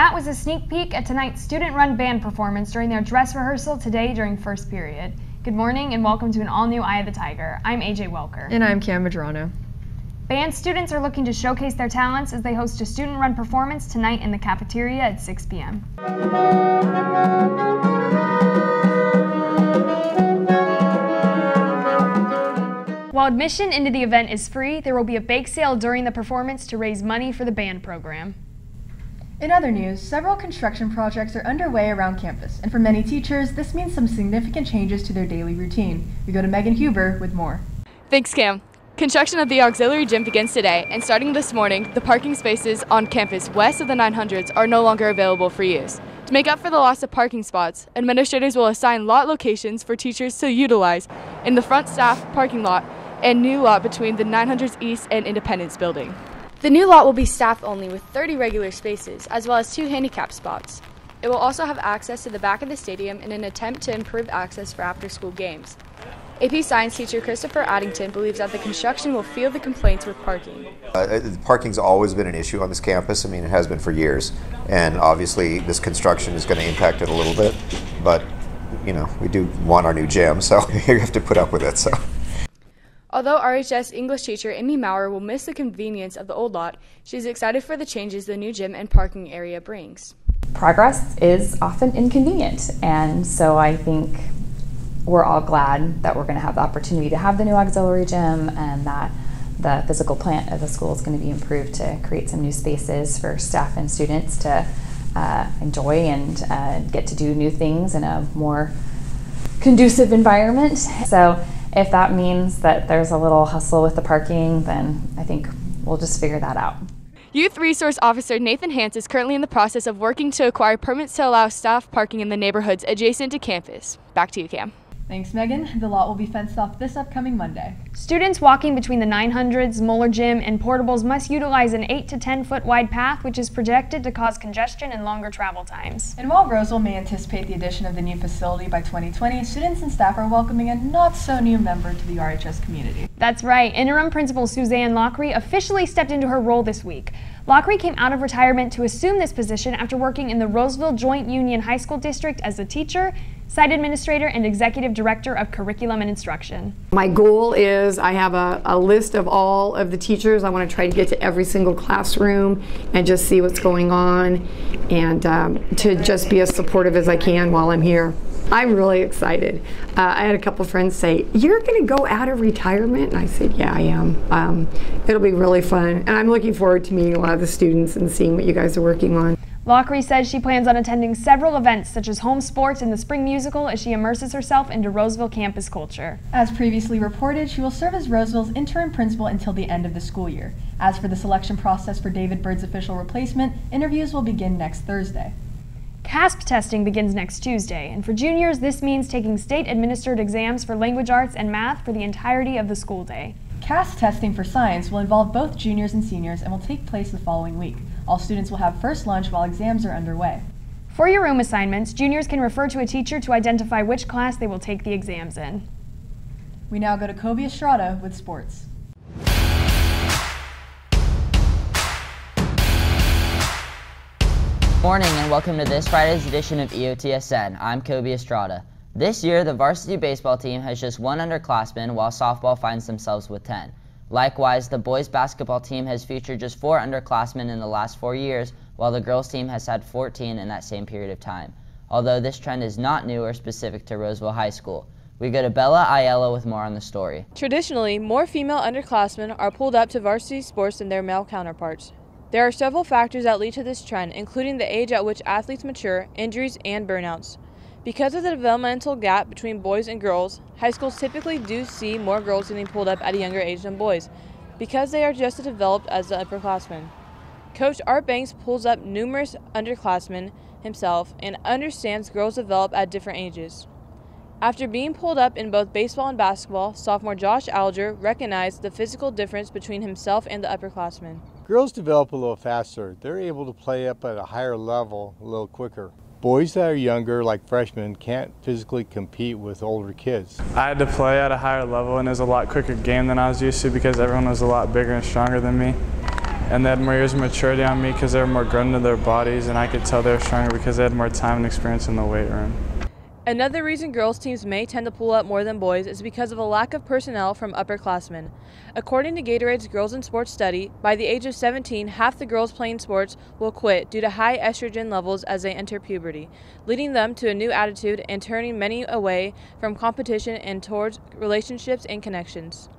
That was a sneak peek at tonight's student-run band performance during their dress rehearsal today during first period. Good morning and welcome to an all-new Eye of the Tiger. I'm AJ Welker. And I'm Cam Madrano. Band students are looking to showcase their talents as they host a student-run performance tonight in the cafeteria at 6 p.m. While admission into the event is free, there will be a bake sale during the performance to raise money for the band program. In other news, several construction projects are underway around campus, and for many teachers, this means some significant changes to their daily routine. We go to Megan Huber with more. Thanks, Cam. Construction of the auxiliary gym begins today, and starting this morning, the parking spaces on campus west of the 900s are no longer available for use. To make up for the loss of parking spots, administrators will assign lot locations for teachers to utilize in the front staff parking lot and new lot between the 900s East and Independence building. The new lot will be staff only with 30 regular spaces, as well as 2 handicap spots. It will also have access to the back of the stadium in an attempt to improve access for after-school games. AP Science teacher Christopher Addington believes that the construction will field the complaints with parking. Parking's always been an issue on this campus. I mean, it has been for years. And obviously, this construction is going to impact it a little bit. But, you know, we do want our new gym, so you have to put up with it. So. Although RHS English teacher Amy Maurer will miss the convenience of the old lot, she's excited for the changes the new gym and parking area brings. Progress is often inconvenient, and so I think we're all glad that we're going to have the opportunity to have the new auxiliary gym and that the physical plant of the school is going to be improved to create some new spaces for staff and students to enjoy and get to do new things in a more conducive environment. So if that means that there's a little hustle with the parking, then I think we'll just figure that out. Youth Resource Officer Nathan Hance is currently in the process of working to acquire permits to allow staff parking in the neighborhoods adjacent to campus. Back to you, Cam. Thanks, Megan. The lot will be fenced off this upcoming Monday. Students walking between the 900s, Moeller Gym, and Portables must utilize an 8 to 10 foot wide path, which is projected to cause congestion and longer travel times. And while Roseville may anticipate the addition of the new facility by 2020, students and staff are welcoming a not-so-new member to the RHS community. That's right. Interim Principal Suzanne Laughrea officially stepped into her role this week. Laughrea came out of retirement to assume this position after working in the Roseville Joint Union High School District as a teacher, site administrator, and executive director of curriculum and instruction. My goal is I have a list of all of the teachers. I want to try to get to every single classroom and just see what's going on and to just be as supportive as I can while I'm here. I'm really excited. I had a couple friends say, "You're going to go out of retirement?" And I said, "Yeah, I am. It'll be really fun." And I'm looking forward to meeting a lot of the students and seeing what you guys are working on. Laughrea says she plans on attending several events such as home sports and the spring musical as she immerses herself into Roseville campus culture. As previously reported, she will serve as Roseville's interim principal until the end of the school year. As for the selection process for David Bird's official replacement, interviews will begin next Thursday. CAASPP testing begins next Tuesday, and for juniors this means taking state-administered exams for language arts and math for the entirety of the school day. CAASPP testing for science will involve both juniors and seniors and will take place the following week. All students will have first lunch while exams are underway. For your room assignments, juniors can refer to a teacher to identify which class they will take the exams in. We now go to Kobe Estrada with sports. Morning and welcome to this Friday's edition of EOTSN. I'm Kobe Estrada. This year, the varsity baseball team has just 1 underclassman, while softball finds themselves with 10. Likewise, the boys basketball team has featured just 4 underclassmen in the last 4 years, while the girls team has had 14 in that same period of time. Although this trend is not new or specific to Roseville High School. We go to Bella Ayala with more on the story. Traditionally, more female underclassmen are pulled up to varsity sports than their male counterparts. There are several factors that lead to this trend, including the age at which athletes mature, injuries, and burnouts. Because of the developmental gap between boys and girls, high schools typically do see more girls getting pulled up at a younger age than boys, because they are just as developed as the upperclassmen. Coach Art Banks pulls up numerous underclassmen himself and understands girls develop at different ages. After being pulled up in both baseball and basketball, sophomore Josh Alger recognized the physical difference between himself and the upperclassmen. Girls develop a little faster. They're able to play up at a higher level a little quicker. Boys that are younger, like freshmen, can't physically compete with older kids. I had to play at a higher level, and it was a lot quicker game than I was used to because everyone was a lot bigger and stronger than me. and they had more years of maturity on me because they were more grown into their bodies, and I could tell they were stronger because they had more time and experience in the weight room. Another reason girls' teams may tend to pull up more than boys is because of a lack of personnel from upperclassmen. According to Gatorade's Girls in Sports study, by the age of 17, half the girls playing sports will quit due to high estrogen levels as they enter puberty, leading them to a new attitude and turning many away from competition and towards relationships and connections.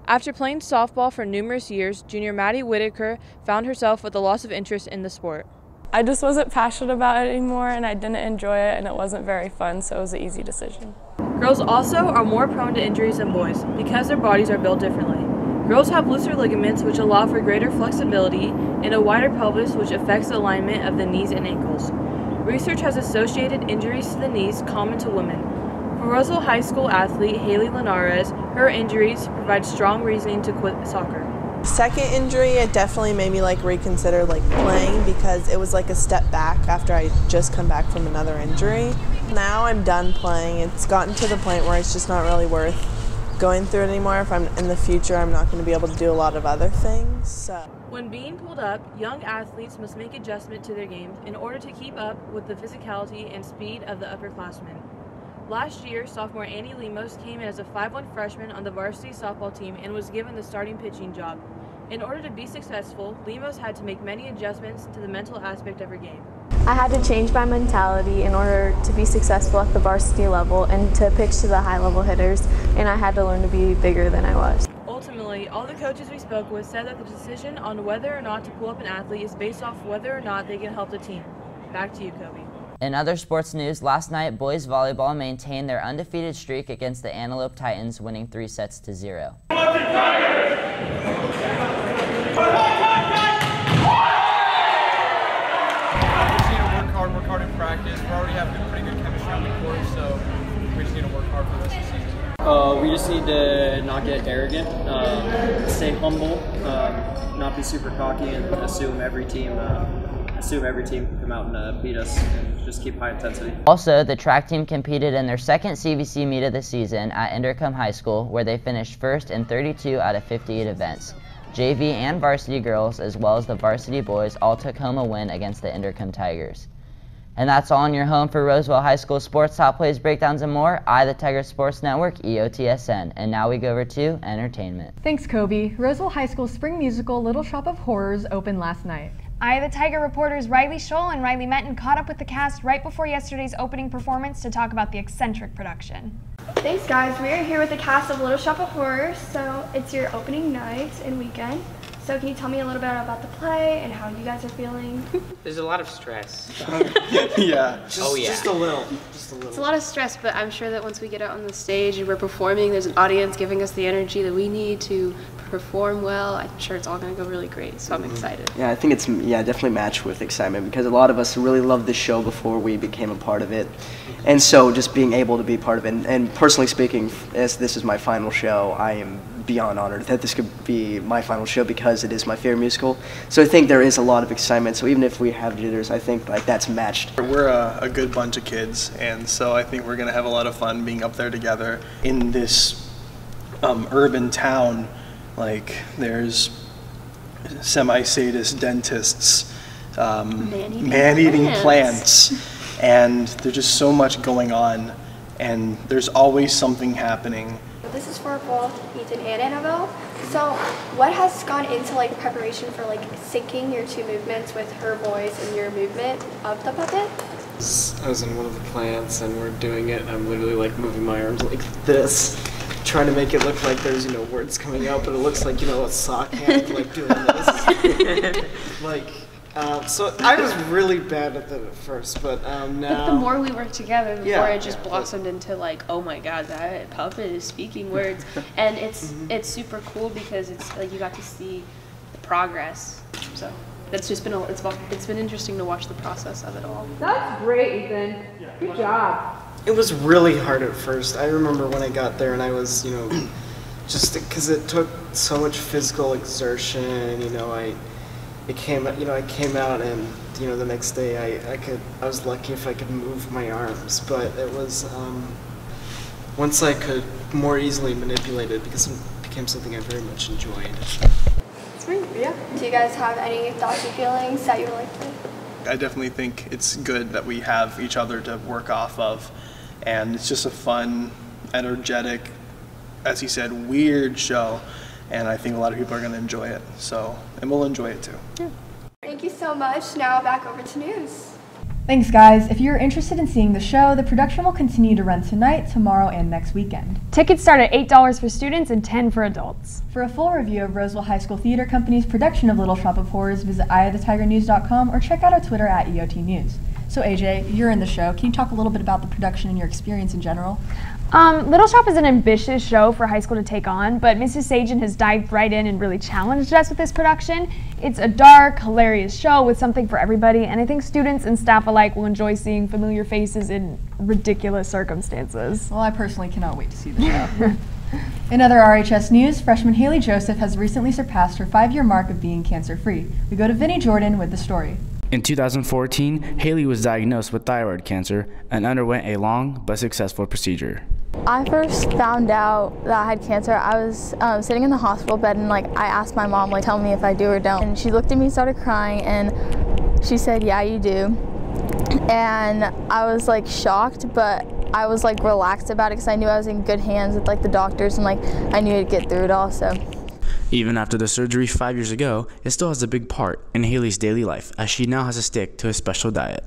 After playing softball for numerous years, junior Maddie Whitaker found herself with a loss of interest in the sport. I just wasn't passionate about it anymore, and I didn't enjoy it, and it wasn't very fun, so it was an easy decision. Girls also are more prone to injuries than boys because their bodies are built differently. Girls have looser ligaments, which allow for greater flexibility, and a wider pelvis, which affects the alignment of the knees and ankles. Research has associated injuries to the knees common to women. For Roseville High School athlete Hailey Linares, her injuries provide strong reasoning to quit soccer. Second injury, it definitely made me reconsider playing because it was a step back after I just come back from another injury. Now I'm done playing. It's gotten to the point where it's just not really worth going through it anymore. If I'm in the future, I'm not going to be able to do a lot of other things. So. When being pulled up, young athletes must make adjustment to their games in order to keep up with the physicality and speed of the upperclassmen. Last year, sophomore Annie Lemos came in as a 5'1" freshman on the varsity softball team and was given the starting pitching job. In order to be successful, Lemos had to make many adjustments to the mental aspect of her game. I had to change my mentality in order to be successful at the varsity level and to pitch to the high-level hitters, and I had to learn to be bigger than I was. Ultimately, all the coaches we spoke with said that the decision on whether or not to pull up an athlete is based off whether or not they can help the team. Back to you, Kobe. In other sports news, last night boys volleyball maintained their undefeated streak against the Antelope Titans, winning 3-0. Work hard in practice. We already have pretty good chemistry on the court, so we just need to work hard for the rest of the season. We just need to not get arrogant, stay humble, not be super cocky, and assume every team can come out and beat us, and just keep high intensity. Also, the track team competed in their second CVC meet of the season at Interim High School, where they finished first in 32 out of 58 events. JV and varsity girls, as well as the varsity boys, all took home a win against the Interim Tigers. And that's all on your home for Roseville High School sports, top plays, breakdowns, and more. The Tiger Sports Network, EOTSN. And now we go over to entertainment. Thanks, Kobe. Roseville High School's spring musical Little Shop of Horrors opened last night. The Tiger reporters Riley Shull and Riley Metten caught up with the cast right before yesterday's opening performance to talk about the eccentric production. Thanks, guys. We are here with the cast of Little Shop of Horrors, so it's your opening night and weekend. So can you tell me a little bit about the play and how you guys are feeling? There's a lot of stress. Yeah. Just a little. Just a little. It's a lot of stress, but I'm sure that once we get out on the stage and we're performing, there's an audience giving us the energy that we need to perform well. I'm sure it's all going to go really great, so I'm excited. Yeah, I think it's definitely matched with excitement because a lot of us really loved the show before we became a part of it. And so just being able to be part of it, and personally speaking, as this is my final show, I am beyond honored that this could be my final show because it is my favorite musical. So I think there is a lot of excitement. So even if we have jitters, I think that's matched. We're a good bunch of kids, and so I think we're going to have a lot of fun being up there together in this urban town. There's semi-sadist dentists, man-eating plants, and there's just so much going on, and there's always something happening. This is for both Ethan and Annabelle. So what has gone into preparation for syncing your two movements with her voice and your movement of the puppet? I was in one of the plants and we're doing it. I'm literally moving my arms like this, trying to make it look like there's words coming out, but it looks like a sock hand doing this. So I was really bad at that at first, but now. But the more we work together, the more it just blossomed into oh my god, that puppet is speaking words, and it's super cool because it's you got to see the progress. So that's just been it's been interesting to watch the process of it all. That's great, Ethan. Good job. It was really hard at first. I remember when I got there and I was just because it took so much physical exertion. I came out and the next day I was lucky if I could move my arms, but it was once I could more easily manipulate it because it became something I very much enjoyed. Sweet, yeah. Do you guys have any thoughts or feelings that you would like to? I definitely think it's good that we have each other to work off of, and it's just a fun, energetic, as he said, weird show, and I think a lot of people are going to enjoy it, so, and we'll enjoy it too. Yeah. Thank you so much. Now back over to news. Thanks, guys. If you're interested in seeing the show, the production will continue to run tonight, tomorrow, and next weekend. Tickets start at $8 for students and $10 for adults. For a full review of Roseville High School Theater Company's production of Little Shop of Horrors, visit eyeofthetigernews.com or check out our Twitter at EOT News. So AJ, you're in the show. Can you talk a little bit about the production and your experience in general? Little Shop is an ambitious show for high school to take on, but Mrs. Sajan has dived right in and really challenged us with this production. It's a dark, hilarious show with something for everybody, and I think students and staff alike will enjoy seeing familiar faces in ridiculous circumstances. Well, I personally cannot wait to see the show. In other RHS news, freshman Hailey Joseph has recently surpassed her 5-year mark of being cancer-free. We go to Vinnie Jordan with the story. In 2014, Hailey was diagnosed with thyroid cancer and underwent a long but successful procedure. I first found out that I had cancer. I was sitting in the hospital bed and I asked my mom, tell me if I do or don't. And she looked at me, started crying, and she said, yeah, you do. And I was shocked, but I was relaxed about it because I knew I was in good hands with the doctors, and I knew I'd get through it all. So. Even after the surgery 5 years ago, it still has a big part in Hailey's daily life, as she now has to stick to a special diet.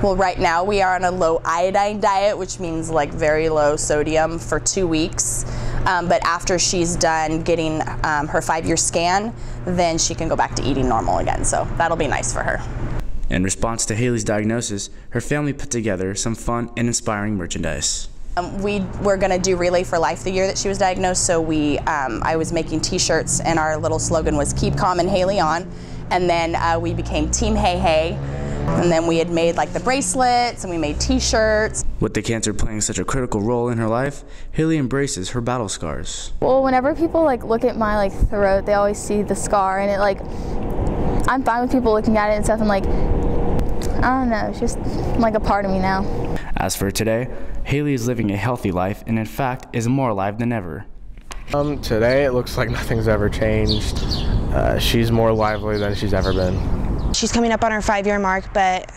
Well, right now we are on a low iodine diet, which means very low sodium for 2 weeks. But after she's done getting her 5-year scan, then she can go back to eating normal again. So that'll be nice for her. In response to Hailey's diagnosis, her family put together some fun and inspiring merchandise. We were going to do Relay for Life the year that she was diagnosed, so I was making t-shirts, and our little slogan was Keep Calm and Hailey On. And then we became Team Hey Hey, and then we had made the bracelets, and we made t-shirts. With the cancer playing such a critical role in her life, Hailey embraces her battle scars. Well, whenever people look at my throat, they always see the scar, and it I'm fine with people looking at it and stuff, and I don't know, it's just a part of me now. As for today, Hailey is living a healthy life and in fact is more alive than ever. Today it looks like nothing's ever changed. She's more lively than she's ever been. She's coming up on her 5-year mark, but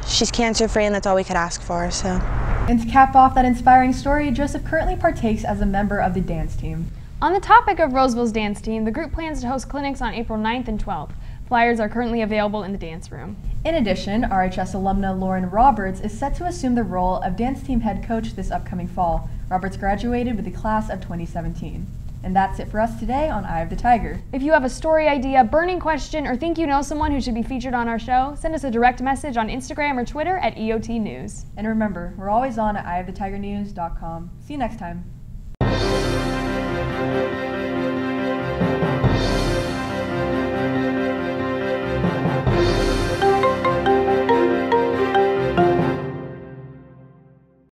she's cancer-free, and that's all we could ask for, so. And to cap off that inspiring story, Joseph currently partakes as a member of the dance team. On the topic of Roseville's dance team, the group plans to host clinics on April 9th and 12th. Flyers are currently available in the dance room. In addition, RHS alumna Lauren Roberts is set to assume the role of dance team head coach this upcoming fall. Roberts graduated with the class of 2017. And that's it for us today on Eye of the Tiger. If you have a story idea, burning question, or think you know someone who should be featured on our show, send us a direct message on Instagram or Twitter at EOT News. And remember, we're always on at eyeofthetigernews.com. See you next time.